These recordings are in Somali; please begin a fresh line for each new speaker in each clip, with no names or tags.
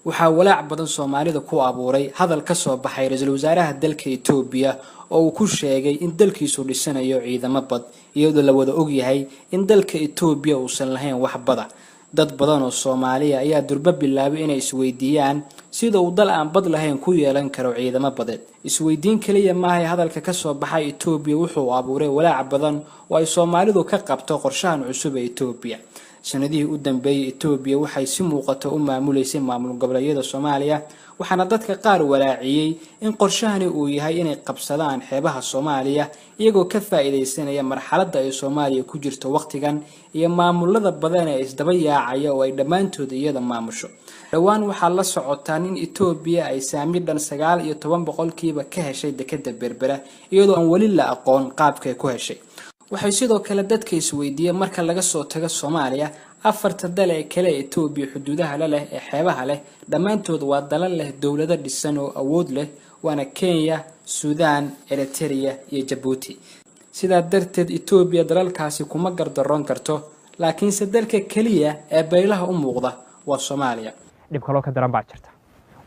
waxaa walaac badan Soomaalida ku abuuray hadal ka soo baxay ra'iisul wasaaraha dalka Itoobiya oo uu ku sheegay in dalkiisu dhisanayo ciidamo bad iyadoo la wada og yahay in dalka Itoobiya uusan lahayn wax bada. Dad badan oo Soomaaliya ayaa durba bilaabay inay isweydiiyaan sida uu dal aan bad lahayn ku yeelan karo ciidamo badeed. Isweydiin kaliya maahay hadalka ka soo baxay Itoobiya wuxuu abuuray walaac badan oo ay Soomaalidu ka qabto qorshahan cusub ee Itoobiya. sanadihii u dambeeyay Itoobiya waxay si muuqato u maamuleysay maamul goboleedyada Soomaaliya waxaana dadka qaar walaaciyay in qorshahani uu yahay inay qabsadaan xeebaha Soomaaliya iyagoo ka faa'iideysanaya marxaladda ay Soomaaliya ku jirto waqtigan iyo maamulada badan ee isdaba yaacaya oo ay dhamaantood iyada maamusho. dhawaan waxaa la socotaa in Itoobiya ay saami dhan 19% ka heshay dekedda Berbera iyadoo aan wali la aqoon qaabkay ku heshay. waxay sidoo kale dadka isweydiiyeen marka laga soo tago Soomaaliya afarta dal ee kale ee Itoobiya xuduudaha la leh ee xeebaha leh dhamaantood waa dalal leh dawlado dhisan oo awood leh waana Kenya, Suudaan, Eritrea iyo Djibouti. sidaa darteed Itoobiya dalalkaasi kuma gardaroon karto laakiin dalka kaliya ee baylaha u muuqda waa Soomaaliya.
dhib kale ka daran baa jirta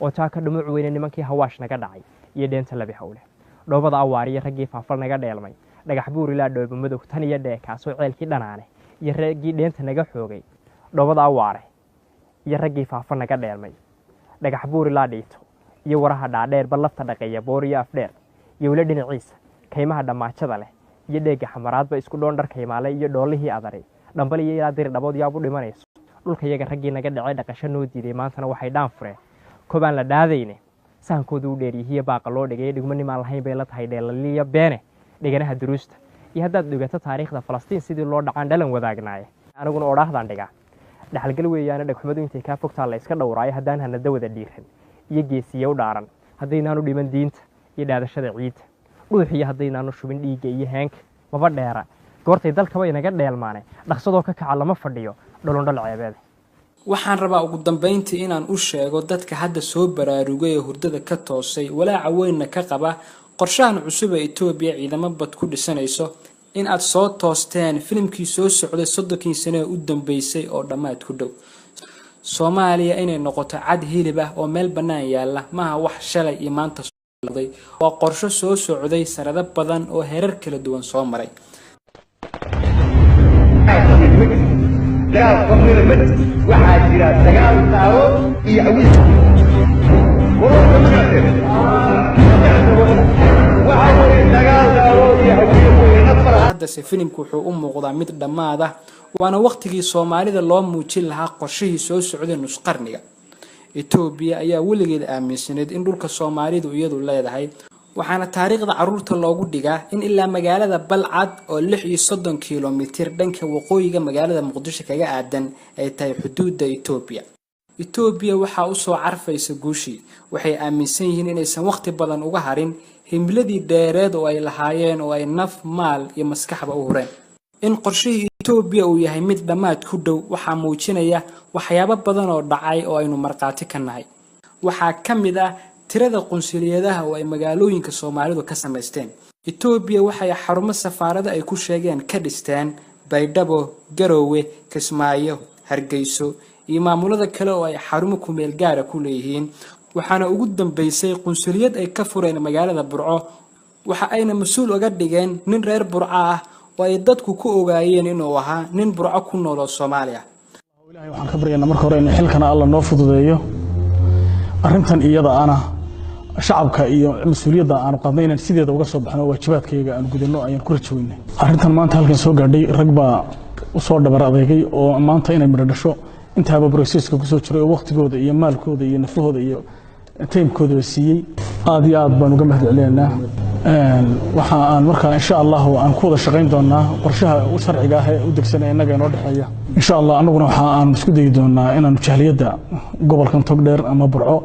oo taa ka dhumuc weyn nimankii hawaash naga dhacay iyo deenta labi hawle dhoobada awaariye ragii faafal naga dheelmay dhagax buur ilaa dhoobo madow tan iyo dheekaasoo ceelkii dhanaane iyo ragii deenta naga xoogay dhoobada awaare iyo ragii faafal naga dheelmay dhagax buur ilaa dhiito iyo waraha dhaadheer bal lafta dhaqeeya boor iyo afdheer iyo wala dhinaciisa kaymaha dhamaajada leh iyo dheega xamaraadba isku dhoon dharka imaale iyo dhoolihii adare dhambal iyo ilaa dir dhabood yaab u dhimanayso dhulka iyaga ragii naga dhacay dhaqasho noo diiday maantana waxay dhaan fureen kobaan la dhaadayne sahankoodu u dheeriyihiya baaqa loo dhigay dhigmanimaan lahayn bay la tahay dheelaliya beene dhiganaha duruusta iyo haddaad dhugato taariikhda Falastiin sidii loo dhacaan dhalan wadaagnaaye aniguna odhaahdaan dhigaa dhaxalgal weeyaan dhagxumadu intay ka fogtaa la iska dhowraayo haddaan hanada wada dhiiran iyo geesiyo u dhaaran hadaynaanu dhiman diinta iyo dhaadashada ciidda dhuuxiyo hadaynaanu shubin dhiigga iyo heenka maba dheera goortay dalkaba inaga dheelmaane dhaqsadoo ka kaca lama fadhiyo dholondhol ceebeed.
waxaan rabaa ugu dambeyntii inaan u sheego dadka hadda soo baraarugay ee hurdada ka toosay walaaca weynna ka qaba qorshahan cusub ee Itoobiya ciidamo bad ku dhisanayso in aad soo toosteen filimkii soo socday 30 sano u dambeysay oo dhamaad ku dhow. Soomaaliya inay noqoto cad hilib ah oo meel banaan yaala maaha wax shalay iyo maanta socday waa qorshe soo socday sanado badan oo heerar kala duwan soo maray.
waxaa jira dagaal taaro iyo awiis
hadda filimku wuxuu u muuqdaa mid dhamaad ah waana waqtigii Soomaalida loo muujin lahaa qorshihii soo socday nus qarniga. Itoobiya ayaa weligeed aaminsaneed in dhulka Soomaalidu iyadu leedahay waxaana taariikhda caruurta loogu dhigaa in ilaa magaalada Balcad oo 36 kiiloomitir dhanka waqooyiga magaalada Muqdisho kaga aadan ay tahay xuduudda Itoobiya. Itoobiya waxa uu soo carfaysa guushii waxay aaminsan yihiin inaysan waqti badan uga harin himladii dheereed oo ay lahaayeen oo ay naf maal iyo maskaxba u hureen. in qorshihii Itoobiya uu yahay mid dhamaad ku dhow waxa muujinaya waxyaabo badan oo dhacay oo aynu marqaati ka nahay. waxaa kamid ah tirada qunsuliyadaha oo ay magaalooyinka Soomaalidu ka sameysteen. Itoobiya waxay xarumo safaarada ay ku sheegeen ka dhisteen Baydhabo, Garowe, Kismaayo, Hargeyso iyo maamulada kale oo ay xarumo ku meel gaar ah ku leeyihiin. waxaana ugu dambeysay qunsuliyad ay ka fureen magaalada Burco waxa ayna mas'uul uga dhigeen nin reer Burco ah oo ay dadku ku ogaayeen inuu ahaa nin Burco ku nool oo Soomaaliya.
Ilaahay waxaan ka baryaynaa marka hore in xilkana Allah noo fududeeyo arrintan iyada ana shacabka iyo mas'uuliyadda aan qadnay inaan sideeda uga soo baxno waajibaadkayga aan gudano ayaan ku rajaynaa. arrintan maanta halkan soo gaadhay rag baa u soo dhabar adeegay oo maanta inay midho dhasho intaaba processka ku soo jiray oo waqtigooda iyo maalkooda iyo nafahooda iyo taymkooda siiyay aad iyo aad baan uga mahadcelinaynaa. waxa aan markaa insha Allah aan ku wada shaqayn doonaa qorshaha sharciga ah ee u degsanay inaga inoo dhaxeeya insha Allah anaguna waxa aan isku dayi doonaa inaan jahliyada gobolkan Togdheer ama Burco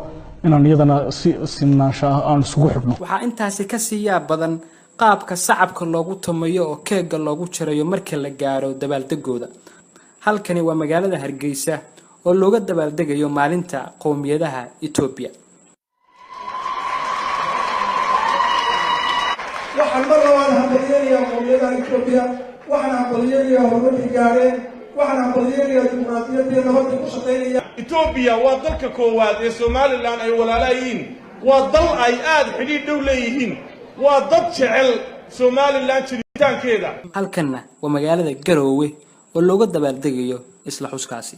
inaan iyadana si sinaansha aan isugu xidhno.
waxaa intaasi ka siiyaa badan qaabka shacabka loogu tumayo oo keega loogu jarayo marka la gaaro dabaaldegooda. halkani waa magaalada Hargeysa oo looga dabaaldegayo maalinta qowmiyadaha Itoobiya.
waxaan mar labaad hambalyeynaya qowmiyadaha Itoobiya waxaan hambalyeynaya horumarkii gaareen waxaan hambalyeynaya dimuqraadiyaddii nabadii ku shaqaynaya
Ethiopia waa dalka koowaad ee Somaliland ay walaalayeen waa dal ay aad xidhiidh dhow leeyihiin waa dad jecel Somaliland jiritaankeeda
halkanna waa magaalada Garowe oo looga dabaaldegayo isla xuskaasi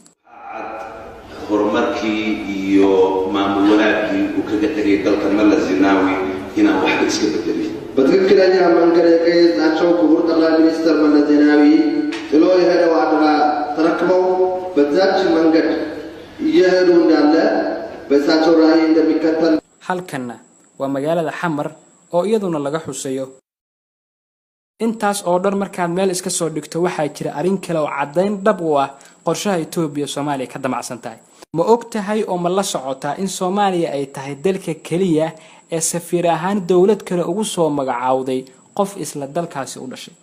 horumarkii iyo maamul wanaagii uu kaga tagay dalka Mala Zenawi inaan wax iska bedelin
بتذكر أيام من كريكيز أشوف كبر الله مستر Mala Zenawi لو يهرب وعدها تركبوا بتذكر من قد يهرون الله بس أشوف رأي عند بكتل
halkanna waa magaalada Xamar oo iyaduna laga xusayo intaas oo dhan markaad meel iska soo dhigto waxaa jira arin kale oo cadeyn dhab u ah qorshaha Itoobiya Soomaaliya ka damacsan tahay ma ogtahay oo ma la socotaa in Soomaaliya ay tahay dalka kaliya ee safiir ahaan dawlad kale ugu soo magacaawday qof isla dalkaasi u dhashay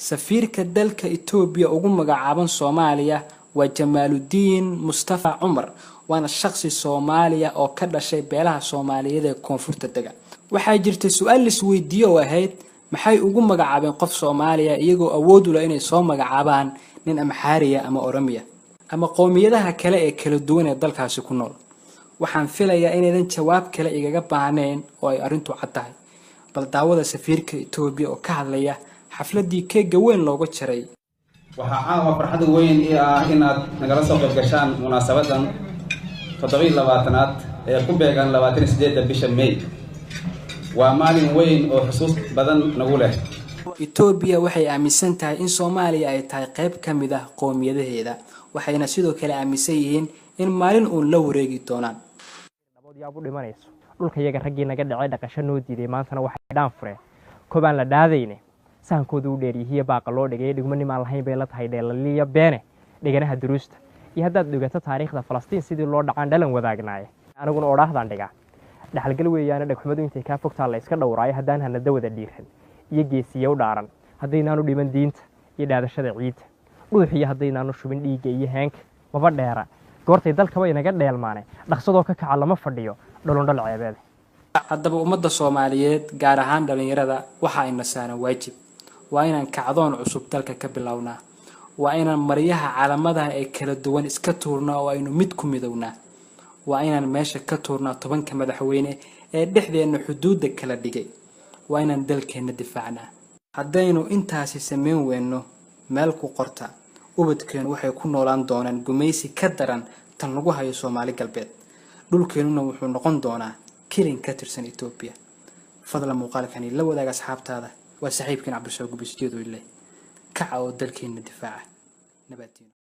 safiirka dalka Itoobiya ugu magacaaban Soomaaliya waa Jamaaludiin Mustafa Umar waana shakhsi Soomaaliya oo ka dhashay beelaha Soomaaliyeed ee koonfurta dega waxaa jirtay su'aal isweydiiyo oo ahayd maxay ugu magacaabeen qof Soomaaliya iyagoo awood u leh inay soo magacaabaan nin Amxaariya ama Oromiya ama qoomiyadaha kale ee kala duwan ee dalkaasi ku nool waxaan filayaa inaydan jawaab kale igaga baahneen oo ay arintu cad tahay bal daawada safiirka Itoobiya oo ka hadlaya xafladii keega weyn looga jaray
waxa caawa farxad weyn inaad nagala soo qayb gashaan munaasabadan 27aad ee ku beegan 28 bisha May waa maalin weyn oo xusuus badan nagu leh
Itoobiya waxay aaminsan tahay in Soomaaliya ay tahay qayb ka mid ah qoomiyadaheeda waxayna sidoo kale aaminsan yihiin in maalin uu la wareegi doonaan
nabad yaab u dhimanayso dhulka iyaga raggii naga dhacay dhaqasho noo diiday maantana waxay dhaan fureen kobaan la dhaadayne saankoodu u dheeriyihiin baaqa loo dhigay dhigmanimo lahayn bay la tahay dheelaliya beene dhiganaha duruusta iyo haddaad dhigato taariikhda Falastiin sidii loo dhacaan dhalan wadaagnaay aniguna odhaahdaan dhigaa dhaxalgal weeyaan dhagxumadu intay ka fogtaa la iska dhowraayo haddaan hanada wada dhiiran iyo geesiyo u dhaaran hadaynaanu dhiman diinta iyo dhaadashada ciidda dhuuxiyo hadaynaanu shubin dhiigga iyo heenka maba dheera goortay dalkaba inaga dheelmaanay dhaqsadoo ka kaca lama fadhiyo dhalondhal ceebeed
haddaba ummadda Soomaaliyeed gaar ahaan dhalinyarada waxa ay nasaan waajib waa inaan kacdoon cusub dalka ka bilownaa waa inaan maryaha calaamadaha ee kala duwan iska tuurnaa oo aynu mid ku midownaa waa inaan meesha ka tuurnaa 10 madaxweyne ee dhexdeena xuduudda kala dhigay waa inaan dalkeena difaacnaa haddaynu intaasi sameyn weyno meel ku qorta ubadkeenu waxay ku noolaan doonaan gumaysi ka daran tan lagu hayo Soomaali galbeed dhulkeenuna wuxuu noqon doonaa kilin ka tirsan Itoobiya fadlan muuqaalkani la wadaaga asxaabtaada waa saaxiibkeen Cabdishaaq Gubisjeedo ilaa kaca oo dalkeena difaaca nabadgelyo